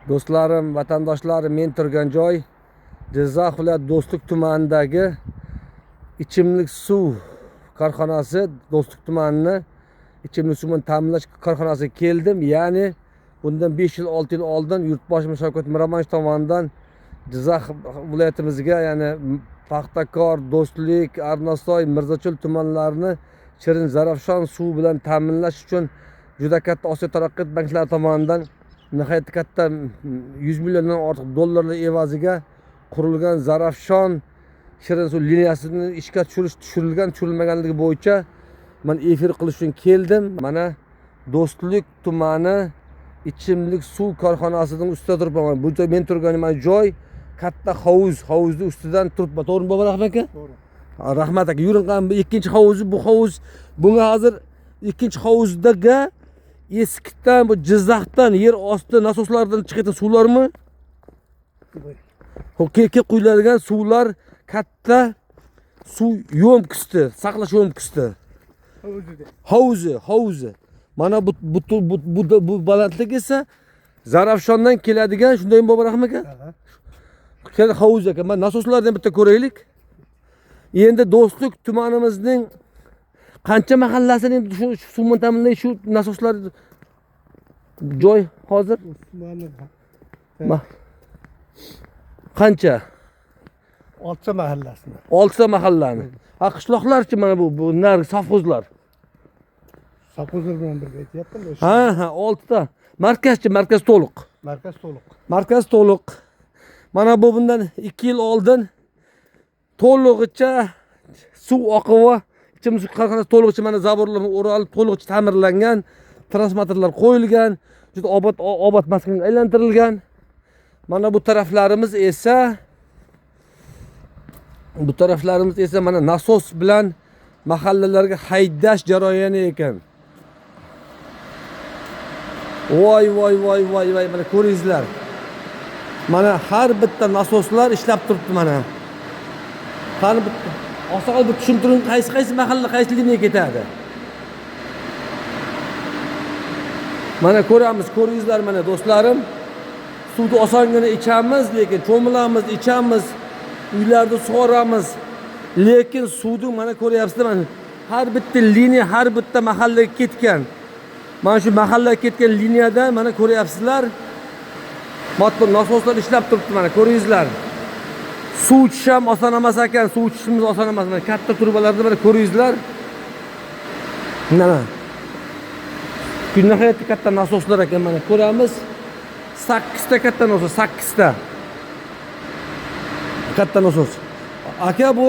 Do'stlarim, vatandoshlarim, men turgan joy Jizzax viloyati Do'stlik tumanidagi ichimlik suv korxonasi, Do'stlik tumanini ichimlik suvini ta'minlash korxonasiga keldim. Ya'ni bundan 5 yil, 6 yil oldin Yurtboshimiz Shavkat Miromonovich tomonidan Jizzax viloyatimizga, ya'ni Paxtakor, Do'stlik, Arnasoy, Mirzacho'l tumanlarini shirin zarafshon suv bilan ta'minlash uchun juda katta Osiyo taraqqiyot banklari tomonidan nihoyatda katta 100 milliondan ortiq dollarlar evaziga qurilgan zarafshon shirin suv liniyasini ishga tushirilmaganligi bo'yicha men efir qilish uchun keldim. Mana Do'stlik tumani ichimlik suv korxonasining ustida turibman. Bu joy men turgan joy katta hovuzni ustidan turibman. To'g'rimi bobo Rahmat aka? To'g'ri. Rahmat aka, yuring qani ikkinchi hovuz, bu hovuz bunga hozir ikkinchi hovuzdagi eskidan bu Jizzaxdan yer osti nasoslardan chiqayotgan suvlarmi? Ho'keka quyiladigan suvlar katta suv yo'mkisi, saqlash yo'mkisi. Hovuzi. Mana bu balandlik esa Zarafshondan keladigan, shundaymi bobo Rahmat aka? Kel hovuz aka. Men nasoslardan bitta ko'raylik. Endi Do'stlik tumanimizning qancha mahallasining shu suvni ta'minlash shu nasoslar joy hozir? Qancha? 6 mahallasini. 6 mahallani. Ha, qishloqlarchi mana bu nargi safxozlar. Safxozlar bilan birga aytyaptim. Ha, 6 ta. Markaz to'liq. Markaz to'liq. Mana bu bundan 2 yil oldin to'lig'icha suv oqimi, ichimlik suv korxonasi to'lig'icha mana zaborlar o'ralib to'lig'icha ta'mirlangan, transformatorlar qo'yilgan, juda obod maskanga aylantirilgan. Mana bu taraflarimiz esa mana nasos bilan mahallalarga haydash jarayoni ekan. Voy, mana ko'ringizlar. Mana har bitta nasoslar ishlab turibdi mana. Qani bitta osaqol bir tushuntiring, qaysi mahalla qaysi liniyaga ketadi. Mana ko'ringizlar mana do'stlarim. Suvni osongina ichamiz, lekin cho'milamiz, ichamiz, uylarda sug'oramiz. Lekin suvni mana ko'ryapsizlar, mana har bitta liniya har bitta mahallaga ketgan. Mana shu mahallaga ketgan liniyadan mana ko'ryapsizlar. Matbuot nasoslar ishlab turibdi mana ko'ringizlar. Suv ichish ham oson emas ekan, suv ichishimiz oson emas. Mana katta turbalarda mana ko'ringizlar. Mana nihoyatda katta nasoslar ekan, mana ko'ramiz. 8 ta katta nasos, 8 ta. Katta nasos. Aka bu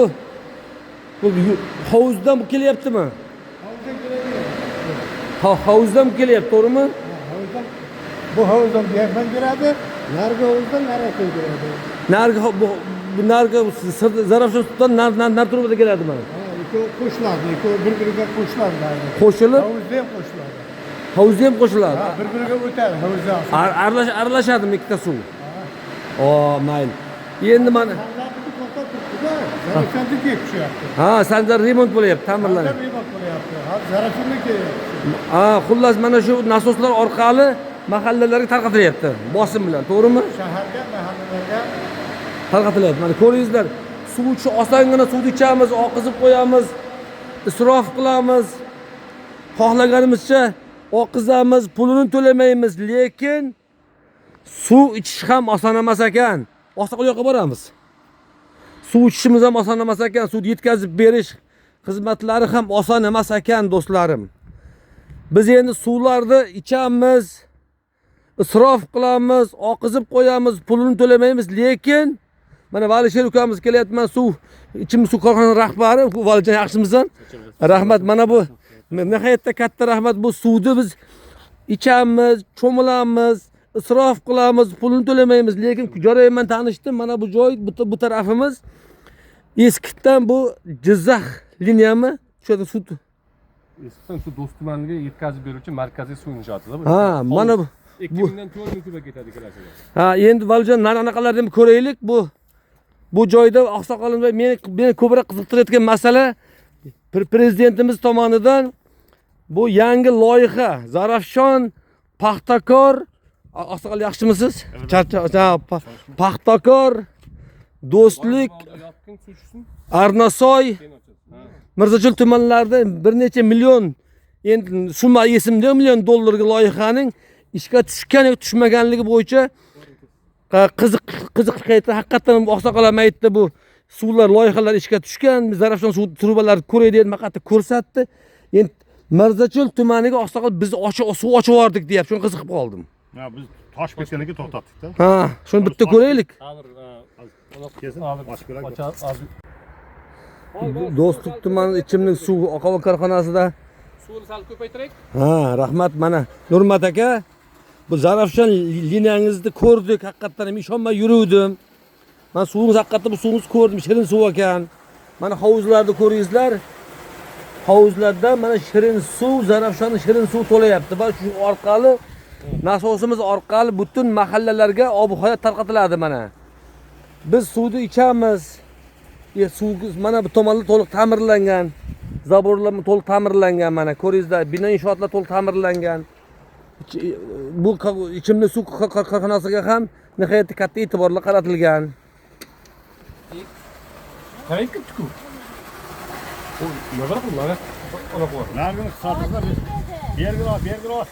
hovuzdan bu kelyaptimi? Hovuzdan keladi. Hovuzdan kelyapti, to'g'rimi? Bu hovuzdan bu yerdan keladi, nargi hovuzdan nariga keladi. Nargi Zarafshon suvdan nar turubada keladi mana. Ikkovi qo'shiladi, ikkovi bir-biriga qo'shiladi. Qo'shilib? Hovuzda ham qo'shiladi. Ha, bir-biriga o'tadi hovuzda. Aralashadimi ikkita suv? Mayli. Endi mana Zarafshonga tushyapti. Ha, sanjar remont bo'lyapti, ta'mirlanadi. Remont bo'lyapti. Zarafshonga kelyapti. Xullas mana shu nasoslar orqali mahallalarga tarqatilyapti, bosim bilan, to'g'rimi? Shaharga, mahallalarga tarqatilyapti. Mana ko'ringizlar, suv ichish osongina suvni ichamiz, oqizib qo'yamiz, isrof qilamiz, xohlaganimizcha oqizamiz, pulini to'lamaymiz, lekin suv ichish ham oson emas ekan. Oqsoqol yoqqa boramiz. Suv ichishimiz ham oson emas ekan, suvni yetkazib berish xizmatlari ham oson emas ekan, do'stlarim. Biz endi suvlarni ichamiz, isrof qilamiz, oqizib qo'yamiz, pulini to'lamaymiz, lekin mana Valisher ukamiz kelyapti, suv ichimlik suv korxonasi rahbari, bu Valijon yaxshimisan? Rahmat, mana bu nihoyatda katta rahmat. Bu suvni biz ichamiz, cho'milamiz, isrof qilamiz, pulini to'lamaymiz, lekin joy bilan tanishdim. Mana bu joy, bu tarafimiz eskidan bu Jizzax liniyami? Shu suv Eskidan shu Do'st tumaniga yetkazib beruvchi markaziy suv inshootida. Ha, mana bu 2000 dan 4000 kubga ketadi kelasiga. Ha, endi Valijon anaqalarni ko'raylik. Bu joyda oqsoqolimiz meni ko'proq qiziqtirayotgan masala prezidentimiz tomonidan bu yangi loyiha Zarafshon, Paxtakor, Oqsoqol yaxshimisiz? Paxtakor, Do'stlik, Yopgin suvchisin. Arnasoy, Mirzachul tumanlarida bir necha million, endi summa esimda million dollarga loyihaning ishga tushgan yoki tushmaganligi bo'yicha qiziq qayta haqiqatan oqsoqollar aytdi bu suvlar loyihalar ishga tushgan, Zarafshon suv trubalari ko'raydi deb maqatda ko'rsatdi. Endi Mirzachul tumaniga oqsoqol biz suv ochib yubordik deb shuni qiziqib qoldim. Ha, biz tosh ketganiga to'xtatdik-da. Ha, shuni bitta ko'raylik. Do'stlik tumani ichimlik suv oqova korxonasida. Suvni sal ko'paytirak. Ha, rahmat mana. Nurmat aka, bu Zarafshon liniyangizni ko'rdik, haqiqatan ham ishonmay yuruvdim. Men suvingiz haqiqatan bu suvingizni ko'rdim, shirin suv ekan. Mana hovuzlarni ko'ringizlar. Hovuzlarda mana shirin suv, Zarafshonning shirin suv to'layapti. Va shu orqali nasosimiz orqali butun mahallalarga ob-havo tarqatiladi mana. Biz suvni ichamiz. Suv mana bu tomonlar to'liq ta'mirlangan. Zaborlar to'liq ta'mirlangan mana. Ko'ringizlar, bino inshootlar to'liq ta'mirlangan. Bu ichimlik suv korxonasiga ham nihoyatda katta e'tiborlar qaratilgan. Qayerga ketdi-ku? O, nima qildi? Mana qo'y. Nargini hisobida biz bergiroq.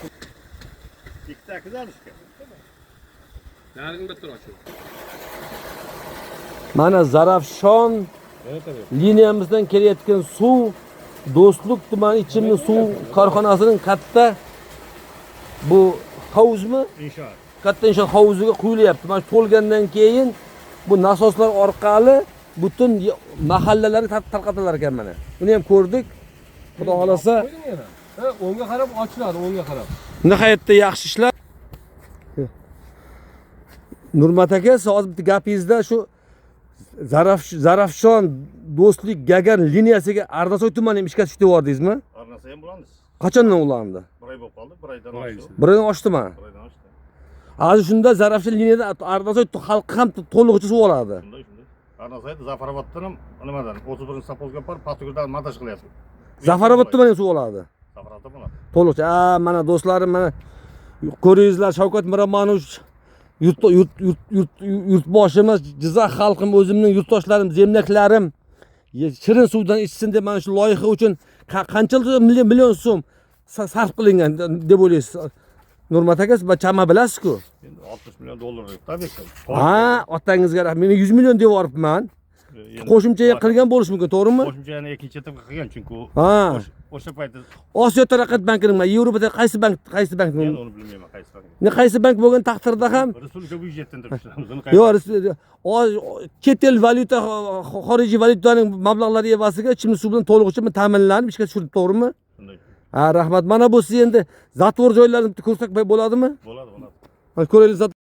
Ikkita kizalishga. Nargini bitta ochib. Mana Zarafshon liniyamizdan kelayotgan suv Do'stlik tumani ichimlik suv korxonasining katta bu hovuzmi? Inshoot. Katta inshoot hovuziga quyilyapti. Mana to'lgandan keyin bu nasoslar orqali butun mahallalarga tarqatilar ekan mana. Buni ham ko'rdik. Xudo xolasa, Ha, o'ngga qarab ochiladi, o'ngga qarab. nihoyatda yaxshi ishlar. Nurmat aka, hozir bitta gapingizda shu Zarafshon Do'stlik Gagan liniyasiga Arnasoy tumani ishga tushdi deyapsizmi? Arnasa ham bo'lamiz. Qachondan ulandi? 1 oy bo'lib qoldi, 1 oydan oshdi. Bir oydan oshdimi? 1 oydan oshdi. Hozir shunda Zarafshon liniyada Arnasoy xalqi ham to'lig'icha suv oladi. Shunday. Arnasayda Zafaroboddan ham nimadan 31-sapozga borib Paxtakordan montaj qilyapti. Zafaroboddan ham suv oladi. Zafarobodda bo'ladi. To'liqcha. Mana do'stlarim, mana ko'ringizlar, Shavkat Miromonovich yurtboshimiz, Jizzax xalqim, o'zimning yurtdoshlarim, zemlaklarim shirin suvdan ichsin deb mana shu loyiha uchun qancha million so'm sarf qilingan deb o'ylaysiz? Nurmat aka, siz chama bilasiz-ku. Endi 60 million dollar tabii ki. Ha, otangizga rahmat. Men 100 million deb yuboribman. Qo'shimcha qilgan bo'lish mumkin, to'g'rimi? Qo'shimcha yana ikkinchi etapga qilgan, chunki Ha. o'sha paytda Osiyo taraqqiyot bankining, Yevropada qaysi bank? men uni bilmayman qaysi bank. Qaysi bank bo'lgan taqdirda ham Respublika byudjetidan turibmiz. yo'q, chet el valyuta, xorijiy valyutaning mablag'lari evasiga ichimlik suv bilan to'lig'icha ta'minlanib ishga tushirildi, to'g'rimi? Shunday. Ha, rahmat. Mana bu siz endi zatvor joylarni ko'rsak bo'ladimi? Bo'ladi. Mana ko'raylik.